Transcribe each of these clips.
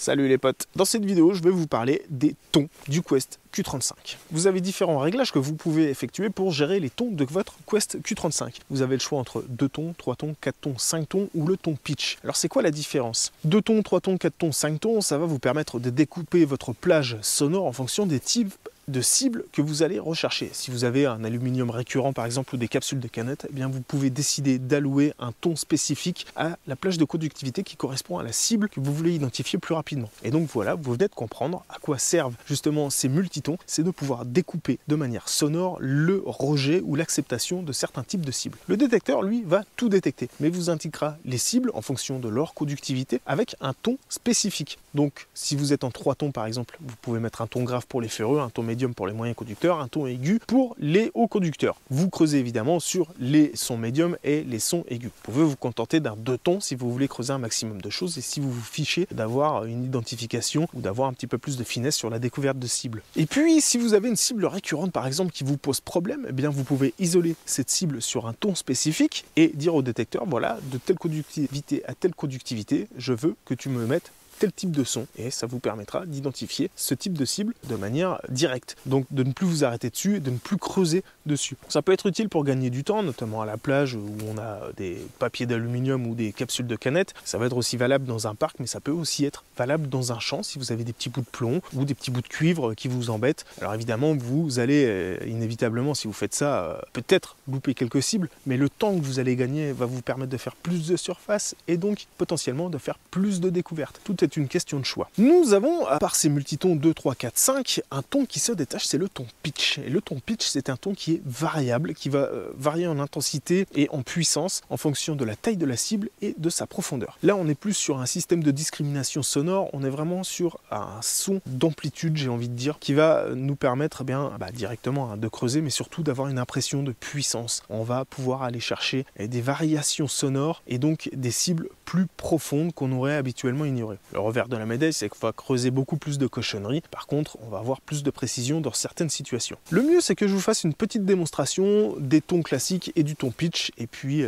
Salut les potes, dans cette vidéo je vais vous parler des tons du Quest Q35. Vous avez différents réglages que vous pouvez effectuer pour gérer les tons de votre Quest Q35. Vous avez le choix entre 2 tons, 3 tons, 4 tons, 5 tons ou le ton pitch. Alors c'est quoi la différence? 2 tons, 3 tons, 4 tons, 5 tons, ça va vous permettre de découper votre plage sonore en fonction des types de cibles que vous allez rechercher. Si vous avez un aluminium récurrent par exemple ou des capsules de canettes, eh bien vous pouvez décider d'allouer un ton spécifique à la plage de conductivité qui correspond à la cible que vous voulez identifier plus rapidement. Et donc voilà, vous venez de comprendre à quoi servent justement ces multitons, c'est de pouvoir découper de manière sonore le rejet ou l'acceptation de certains types de cibles. Le détecteur, lui, va tout détecter, mais vous indiquera les cibles en fonction de leur conductivité avec un ton spécifique. Donc si vous êtes en 3 tons par exemple, vous pouvez mettre un ton grave pour les ferreux, un ton médium pour les moyens conducteurs, un ton aigu pour les hauts conducteurs. Vous creusez évidemment sur les sons médiums et les sons aigus. Vous pouvez vous contenter d'un 2 tons si vous voulez creuser un maximum de choses et si vous vous fichez d'avoir une identification ou d'avoir un petit peu plus de finesse sur la découverte de cibles. Et puis si vous avez une cible récurrente par exemple qui vous pose problème, eh bien vous pouvez isoler cette cible sur un ton spécifique et dire au détecteur, voilà, de telle conductivité à telle conductivité, je veux que tu me mettes tel type de son, et ça vous permettra d'identifier ce type de cible de manière directe. Donc de ne plus vous arrêter dessus et de ne plus creuser dessus. Ça peut être utile pour gagner du temps, notamment à la plage où on a des papiers d'aluminium ou des capsules de canettes. Ça va être aussi valable dans un parc, mais ça peut aussi être valable dans un champ si vous avez des petits bouts de plomb ou des petits bouts de cuivre qui vous embêtent. Alors évidemment, vous allez inévitablement, si vous faites ça, peut-être louper quelques cibles, mais le temps que vous allez gagner va vous permettre de faire plus de surface et donc potentiellement de faire plus de découvertes. Tout est une question de choix. Nous avons, à part ces multitons 2, 3, 4, 5, un ton qui se détache, c'est le ton pitch. Et le ton pitch, c'est un ton qui est variable, qui va varier en intensité et en puissance en fonction de la taille de la cible et de sa profondeur. Là, on n'est plus sur un système de discrimination sonore, on est vraiment sur un son d'amplitude, j'ai envie de dire, qui va nous permettre directement de creuser, mais surtout d'avoir une impression de puissance. On va pouvoir aller chercher des variations sonores et donc des cibles plus profondes qu'on aurait habituellement ignorées. Le revers de la médaille, c'est qu'on va creuser beaucoup plus de cochonneries. Par contre, on va avoir plus de précision dans certaines situations. Le mieux, c'est que je vous fasse une petite démonstration des tons classiques et du ton pitch. Et puis,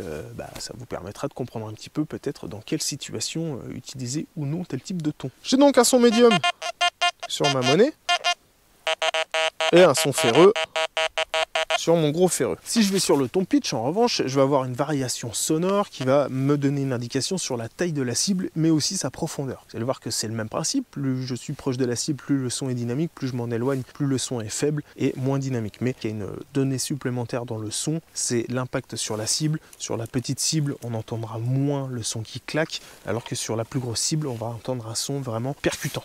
ça vous permettra de comprendre un petit peu peut-être dans quelle situation utiliser ou non tel type de ton. J'ai donc un son médium sur ma monnaie et un son ferreux sur mon gros ferreux. Si je vais sur le ton pitch, en revanche, je vais avoir une variation sonore qui va me donner une indication sur la taille de la cible, mais aussi sa profondeur. Vous allez voir que c'est le même principe. Plus je suis proche de la cible, plus le son est dynamique, plus je m'en éloigne, plus le son est faible et moins dynamique. Mais il y a une donnée supplémentaire dans le son, c'est l'impact sur la cible. Sur la petite cible, on entendra moins le son qui claque, alors que sur la plus grosse cible, on va entendre un son vraiment percutant.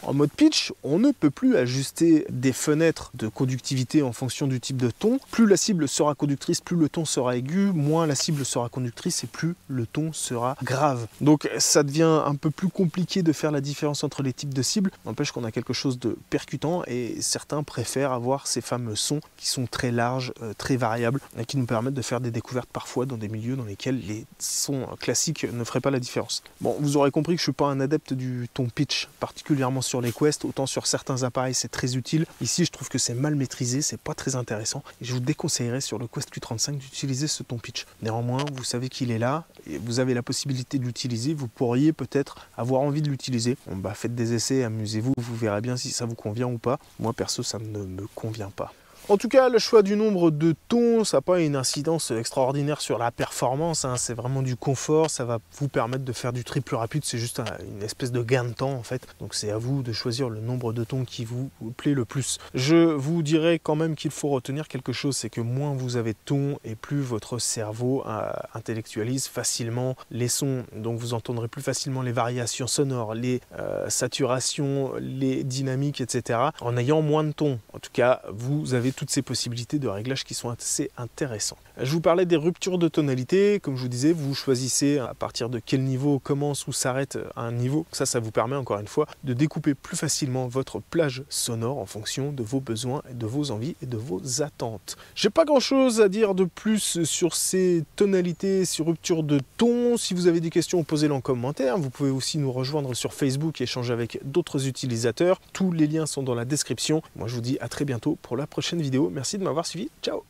En mode pitch, on ne peut plus ajuster des fenêtres de conductivité en fonction du type de ton. Plus la cible sera conductrice, plus le ton sera aigu, moins la cible sera conductrice et plus le ton sera grave. Donc ça devient un peu plus compliqué de faire la différence entre les types de cibles. N'empêche qu'on a quelque chose de percutant et certains préfèrent avoir ces fameux sons qui sont très larges, très variables et qui nous permettent de faire des découvertes parfois dans des milieux dans lesquels les sons classiques ne feraient pas la différence. Bon, vous aurez compris que je ne suis pas un adepte du ton pitch, particulièrement sur les Quest, autant sur certains appareils c'est très utile. Ici je trouve que c'est mal maîtrisé, c'est pas très intéressant et je vous déconseillerais sur le Quest Q35 d'utiliser ce ton pitch. Néanmoins, vous savez qu'il est là et vous avez la possibilité de l'utiliser, vous pourriez peut-être avoir envie de l'utiliser. Faites des essais, amusez-vous, vous verrez bien si ça vous convient ou pas. Moi perso ça ne me convient pas. En tout cas, le choix du nombre de tons, ça n'a pas une incidence extraordinaire sur la performance, hein. C'est vraiment du confort, ça va vous permettre de faire du tri plus rapide, c'est juste une espèce de gain de temps en fait. Donc c'est à vous de choisir le nombre de tons qui vous plaît le plus. Je vous dirais quand même qu'il faut retenir quelque chose, c'est que moins vous avez de tons et plus votre cerveau intellectualise facilement les sons. Donc vous entendrez plus facilement les variations sonores, les saturations, les dynamiques, etc. en ayant moins de tons. En tout cas, vous avez toutes ces possibilités de réglage qui sont assez intéressantes. Je vous parlais des ruptures de tonalité. Comme je vous disais, vous choisissez à partir de quel niveau commence ou s'arrête un niveau. Ça vous permet encore une fois de découper plus facilement votre plage sonore en fonction de vos besoins, de vos envies et de vos attentes. J'ai pas grand chose à dire de plus sur ces tonalités, sur rupture de ton. Si vous avez des questions, posez-les en commentaire. Vous pouvez aussi nous rejoindre sur Facebook et échanger avec d'autres utilisateurs. Tous les liens sont dans la description. Moi, je vous dis à très bientôt pour la prochaine vidéo. Merci de m'avoir suivi. Ciao!